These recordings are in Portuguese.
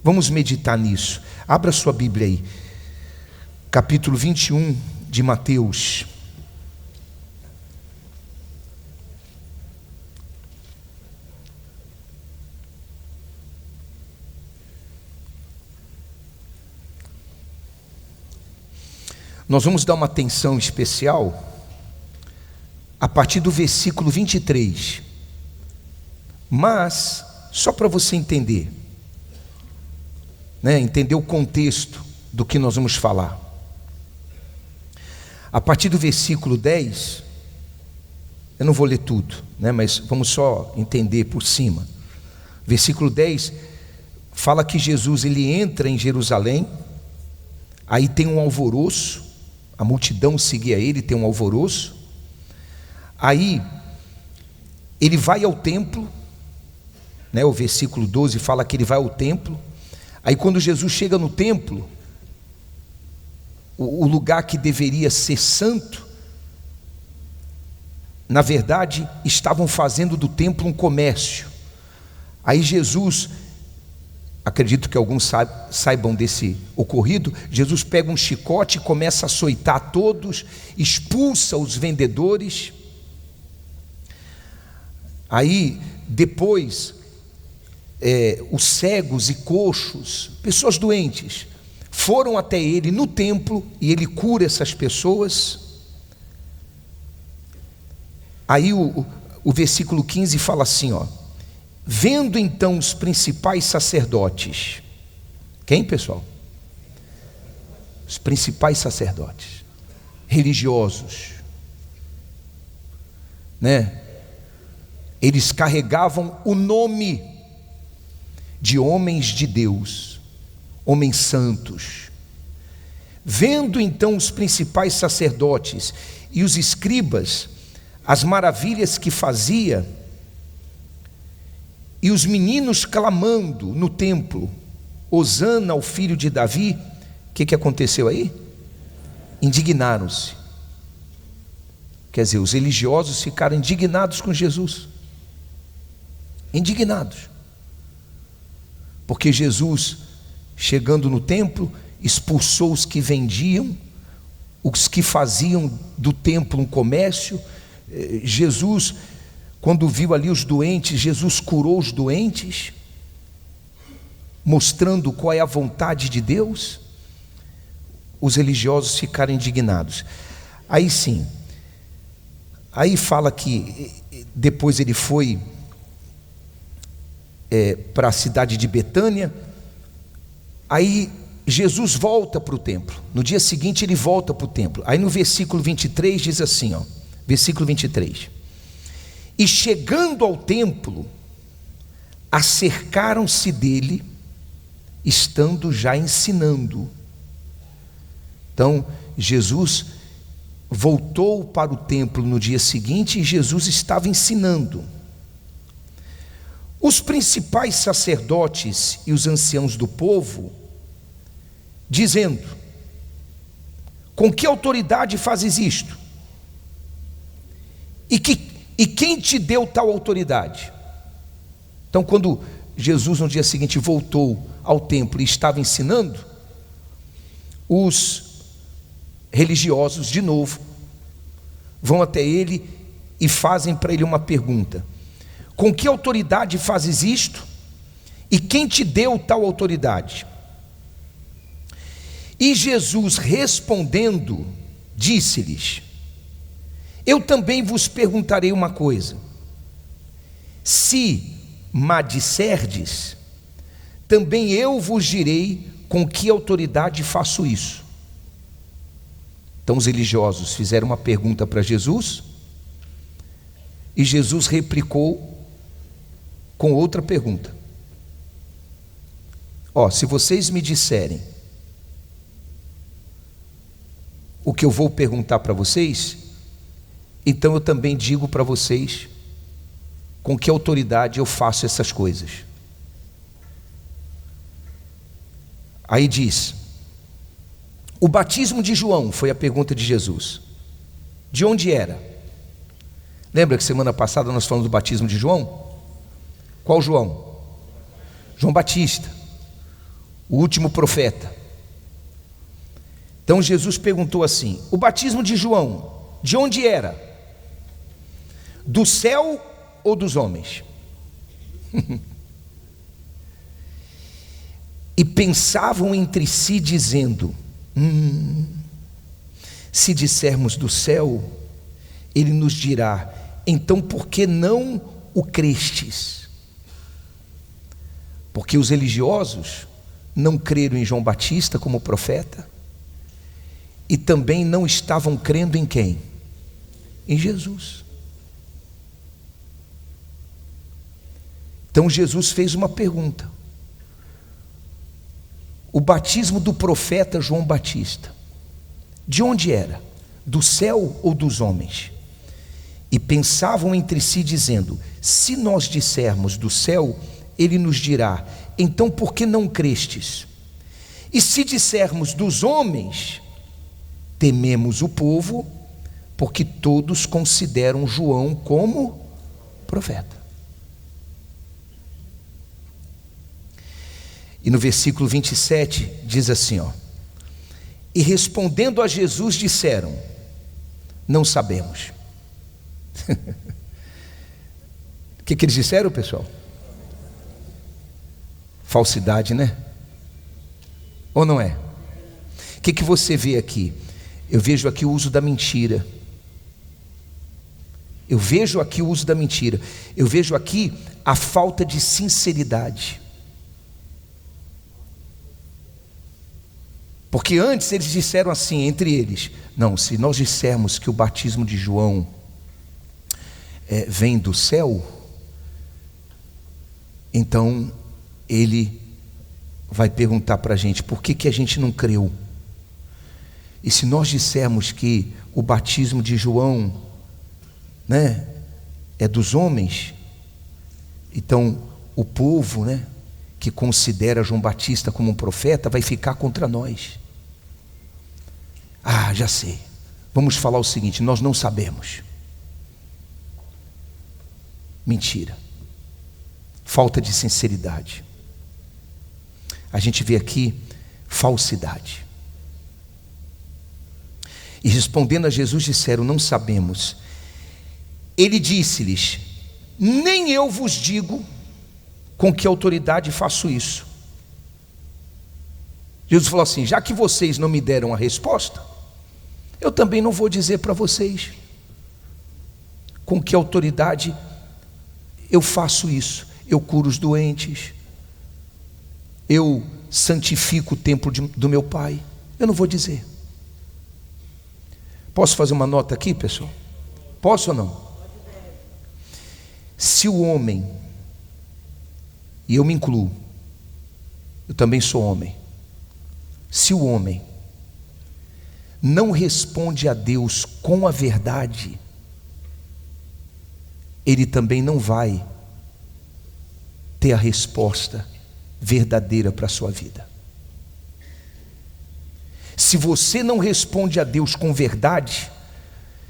Vamos meditar nisso. Abra sua Bíblia aí, capítulo 21 de Mateus. Nós vamos dar uma atenção especial a partir do versículo 23. Mas, só para você entender, entender o contexto do que nós vamos falar. A partir do versículo 10, eu não vou ler tudo, mas vamos só entender por cima. Versículo 10 fala que Jesus ele entra em Jerusalém, aí tem um alvoroço, a multidão seguia ele, tem um alvoroço. Aí ele vai ao templo, o versículo 12 fala que ele vai ao templo. Aí quando Jesus chega no templo, o lugar que deveria ser santo, na verdade estavam fazendo do templo um comércio. Aí Jesus, acredito que alguns saibam desse ocorrido, Jesus pega um chicote e começa a açoitar todos, expulsa os vendedores. Aí depois os cegos e coxos, pessoas doentes, foram até ele no templo e ele cura essas pessoas. Aí o versículo 15 fala assim, vendo então os principais sacerdotes, quem, pessoal? Os principais sacerdotes religiosos, eles carregavam o nome de homens de Deus, homens santos. Vendo então os principais sacerdotes e os escribas as maravilhas que fazia, e os meninos clamando no templo, Hosana ao filho de Davi, o que aconteceu aí? Indignaram-se. Quer dizer, os religiosos ficaram indignados com Jesus, indignados, porque Jesus, chegando no templo, expulsou os que vendiam, os que faziam do templo um comércio. Jesus, quando viu ali os doentes, Jesus curou os doentes, mostrando qual é a vontade de Deus. Os religiosos ficaram indignados. Aí sim, aí fala que depois ele foi para a cidade de Betânia. Aí Jesus volta para o templo. No dia seguinte ele volta para o templo. Aí no versículo 23 diz assim, versículo 23: e chegando ao templo, acercaram-se dele, estando já ensinando. Então Jesus voltou para o templo no dia seguinte e Jesus estava ensinando. Os principais sacerdotes e os anciãos do povo, dizendo: com que autoridade fazes isto? E quem te deu tal autoridade? Então, quando Jesus no dia seguinte voltou ao templo e estava ensinando, os religiosos de novo vão até ele e fazem para ele uma pergunta: com que autoridade fazes isto? E quem te deu tal autoridade? E Jesus respondendo, disse-lhes: eu também vos perguntarei uma coisa. Se me disserdes, também eu vos direi com que autoridade faço isso. Então os religiosos fizeram uma pergunta para Jesus, e Jesus replicou com outra pergunta. Se vocês me disserem o que eu vou perguntar para vocês, então eu também digo para vocês com que autoridade eu faço essas coisas. Aí diz: o batismo de João, foi a pergunta de Jesus, de onde era? Lembra que semana passada nós falamos do batismo de João? Qual João? João Batista, o último profeta. Então Jesus perguntou assim: o batismo de João, de onde era? Do céu ou dos homens? E pensavam entre si, dizendo: se dissermos do céu, ele nos dirá: então por que não o crestes? Porque os religiosos não creram em João Batista como profeta, e também não estavam crendo em quem? Em Jesus. Então Jesus fez uma pergunta: o batismo do profeta João Batista, de onde era? Do céu ou dos homens? E pensavam entre si, dizendo: se nós dissermos do céu, ele nos dirá: então por que não crestes? E se dissermos dos homens, tememos o povo, porque todos consideram João como profeta. E no versículo 27 diz assim, e respondendo a Jesus disseram: não sabemos. O que eles disseram, pessoal? Falsidade, né? Ou não é? O que você vê aqui? Eu vejo aqui o uso da mentira. Eu vejo aqui o uso da mentira. Eu vejo aqui a falta de sinceridade. Porque antes eles disseram assim, entre eles: não, se nós dissermos que o batismo de João vem do céu, então ele vai perguntar para a gente: por que a gente não creu? E se nós dissermos que o batismo de João, né, é dos homens, então o povo, né, que considera João Batista como um profeta, vai ficar contra nós. Ah, já sei. Vamos falar o seguinte: nós não sabemos. Mentira. Falta de sinceridade. A gente vê aqui falsidade. E respondendo a Jesus disseram: não sabemos. Ele disse-lhes: nem eu vos digo com que autoridade faço isso. Jesus falou assim: já que vocês não me deram a resposta, eu também não vou dizer para vocês com que autoridade eu faço isso. Eu curo os doentes, eu santifico o templo do meu Pai. Eu não vou dizer. Posso fazer uma nota aqui, pessoal? Posso ou não? Se o homem, e eu me incluo, eu também sou homem, se o homem não responde a Deus com a verdade, ele também não vai ter a resposta verdadeira para a sua vida. Se você não responde a Deus com verdade,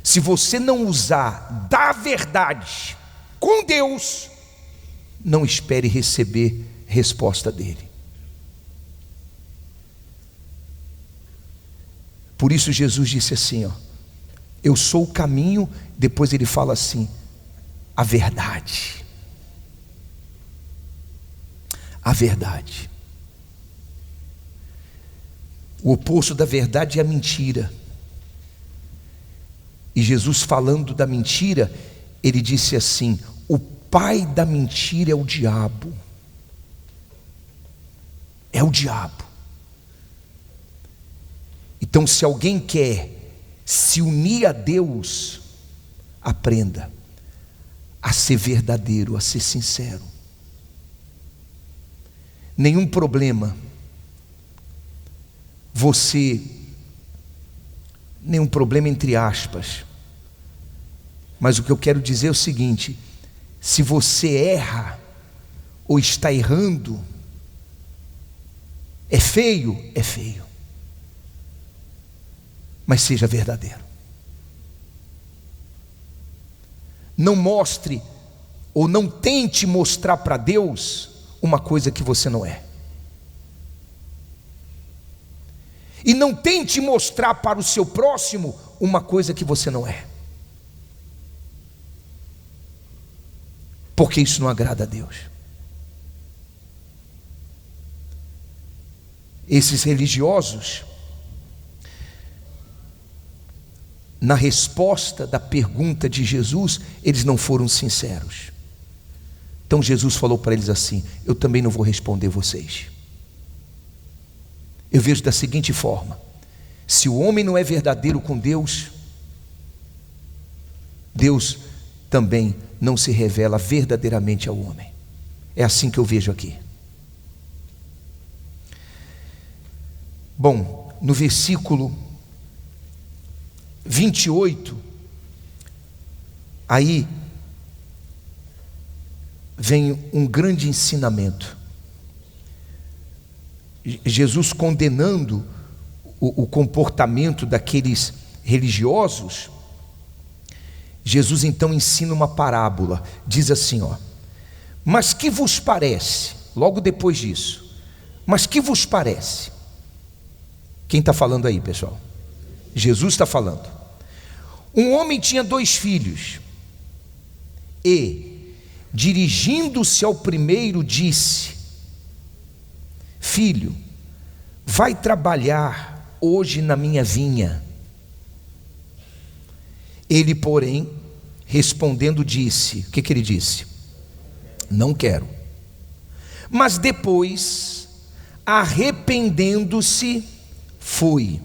se você não usar da verdade com Deus, não espere receber resposta dele. Por isso Jesus disse assim, eu sou o caminho. Depois ele fala assim: a verdade. A verdade. O oposto da verdade é a mentira. E Jesus, falando da mentira, ele disse assim: o pai da mentira é o diabo. É o diabo. Então, se alguém quer se unir a Deus, aprenda a ser verdadeiro, a ser sincero. Nenhum problema nenhum problema entre aspas, mas o que eu quero dizer é o seguinte: se você erra ou está errando, é feio, mas seja verdadeiro. Não mostre ou não tente mostrar para Deus uma coisa que você não é. E não tente mostrar para o seu próximo uma coisa que você não é, porque isso não agrada a Deus. Esses religiosos, na resposta da pergunta de Jesus, eles não foram sinceros. Então Jesus falou para eles assim: eu também não vou responder vocês. Eu vejo da seguinte forma: se o homem não é verdadeiro com Deus, Deus também não se revela verdadeiramente ao homem. É assim que eu vejo aqui. Bom, no versículo 28, aí vem um grande ensinamento. Jesus condenando o comportamento daqueles religiosos. Jesus então ensina uma parábola, diz assim, mas que vos parece, logo depois disso, mas que vos parece? Quem está falando aí, pessoal? Jesus está falando. Um homem tinha 2 filhos, e, dirigindo-se ao primeiro, disse: filho, vai trabalhar hoje na minha vinha. Ele, porém, respondendo, disse: o que ele disse? Não quero. Mas depois, arrependendo-se, foi.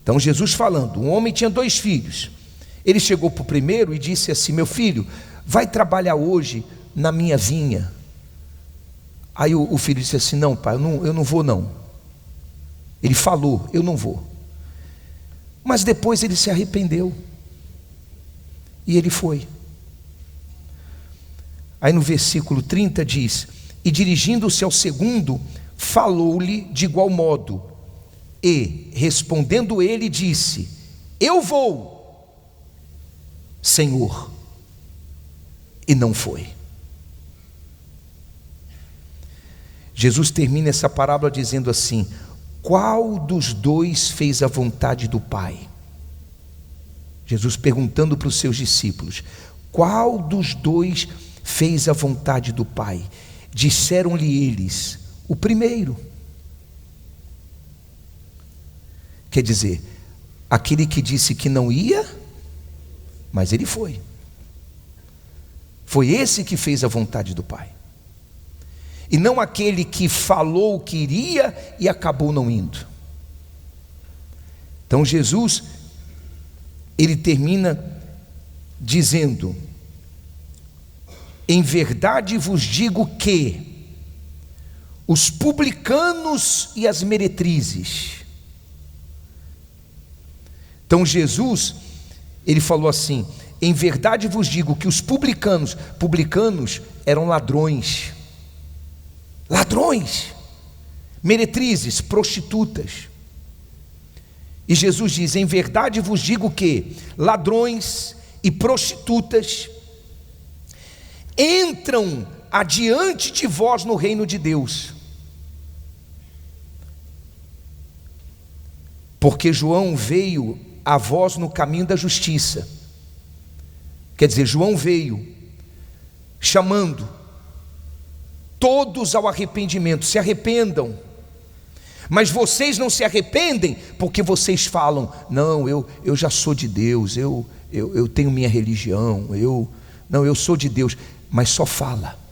Então Jesus falando, um homem tinha 2 filhos. Ele chegou para o primeiro e disse assim: meu filho, vai trabalhar hoje na minha vinha. Aí o filho disse assim: não, pai, eu não vou não. Ele falou: eu não vou. Mas depois ele se arrependeu e ele foi. Aí no versículo 30 diz: e dirigindo-se ao segundo, falou-lhe de igual modo, e respondendo ele disse: eu vou, Senhor. E não foi. Jesus termina essa parábola dizendo assim: qual dos 2 fez a vontade do Pai? Jesus perguntando para os seus discípulos: qual dos 2 fez a vontade do Pai? Disseram-lhe eles: o primeiro. Quer dizer, aquele que disse que não ia, mas ele foi. Foi esse que fez a vontade do Pai, e não aquele que falou que iria e acabou não indo. Então Jesus, ele termina dizendo: em verdade vos digo que os publicanos e as meretrizes. Então Jesus, ele falou assim: em verdade vos digo que os publicanos eram ladrões, meretrizes, prostitutas. E Jesus diz: em verdade vos digo que ladrões e prostitutas entram adiante de vós no reino de Deus. Porque João veio a vós no caminho da justiça. Quer dizer, João veio chamando todos ao arrependimento: se arrependam. Mas vocês não se arrependem porque vocês falam: não, eu já sou de Deus, eu tenho minha religião, eu sou de Deus. Mas só fala.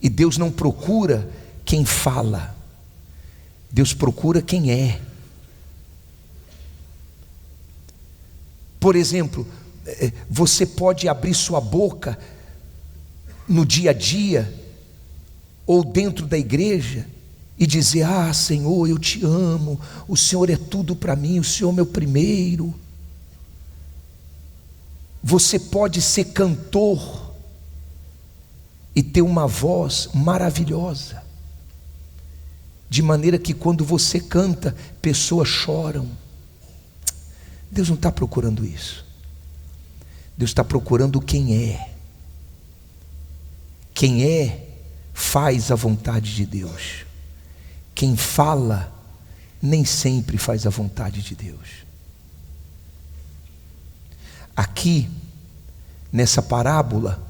E Deus não procura quem fala, Deus procura quem é. Por exemplo, você pode abrir sua boca no dia a dia ou dentro da igreja e dizer: ah, Senhor, eu te amo, o Senhor é tudo para mim, o Senhor é meu primeiro. Você pode ser cantor e ter uma voz maravilhosa, de maneira que quando você canta, pessoas choram. Deus não está procurando isso. Deus está procurando quem é. Quem é faz a vontade de Deus. Quem fala nem sempre faz a vontade de Deus. Aqui, nessa parábola,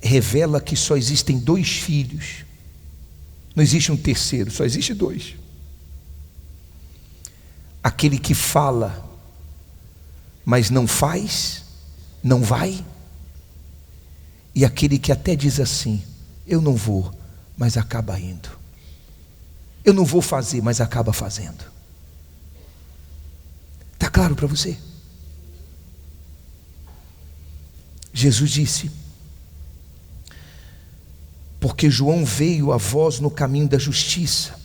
revela que só existem 2 filhos. Não existe um terceiro, só existe 2. Aquele que fala, mas não faz, não vai. E aquele que até diz assim: eu não vou, mas acaba indo. Eu não vou fazer, mas acaba fazendo. Está claro para você? Jesus disse: porque João veio a vós no caminho da justiça,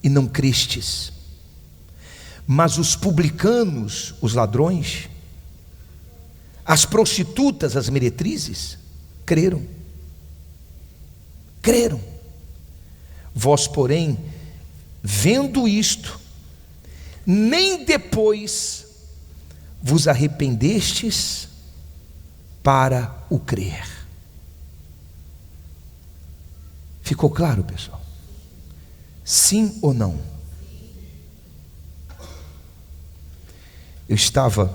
e não crestes. Mas os publicanos, os ladrões, as prostitutas, as meretrizes, creram. Creram. Vós, porém, vendo isto, nem depois vos arrependestes para o crer. Ficou claro, pessoal? Sim ou não? Eu estava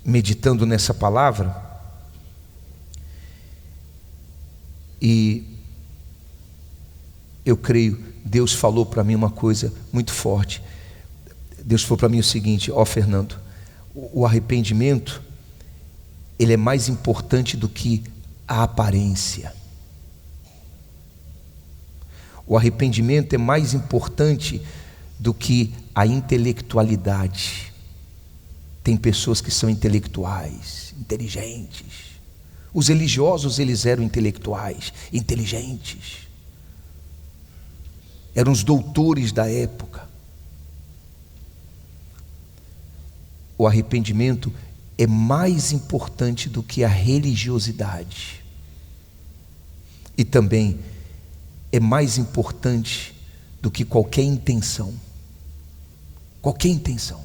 meditando nessa palavra e eu creio, Deus falou para mim uma coisa muito forte. Deus falou para mim o seguinte: ó Fernando, o arrependimento, ele é mais importante do que a aparência. O arrependimento é mais importante do que a intelectualidade. Tem pessoas que são intelectuais, inteligentes. Os religiosos, eles eram intelectuais, inteligentes. Eram os doutores da época. O arrependimento é mais importante do que a religiosidade. E também é mais importante do que qualquer intenção. Qualquer intenção.